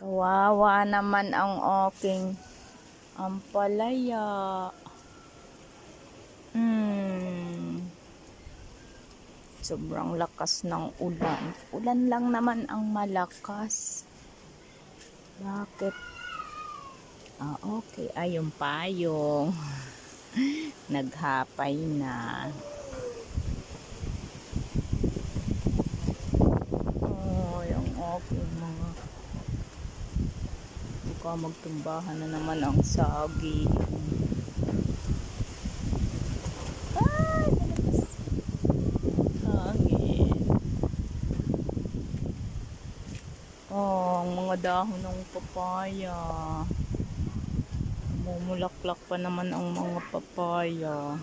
Kawawa naman ang aking ampalaya. Sobrang lakas ng ulan. Ulan lang naman ang malakas. Bakit? Okay. Ay, yung payong. Naghapay na. Yung aking mga baka magtumbahan na naman ang saging. Hangin. Ang mga dahon ng papaya. Mumulaklak pa naman ang mga papaya.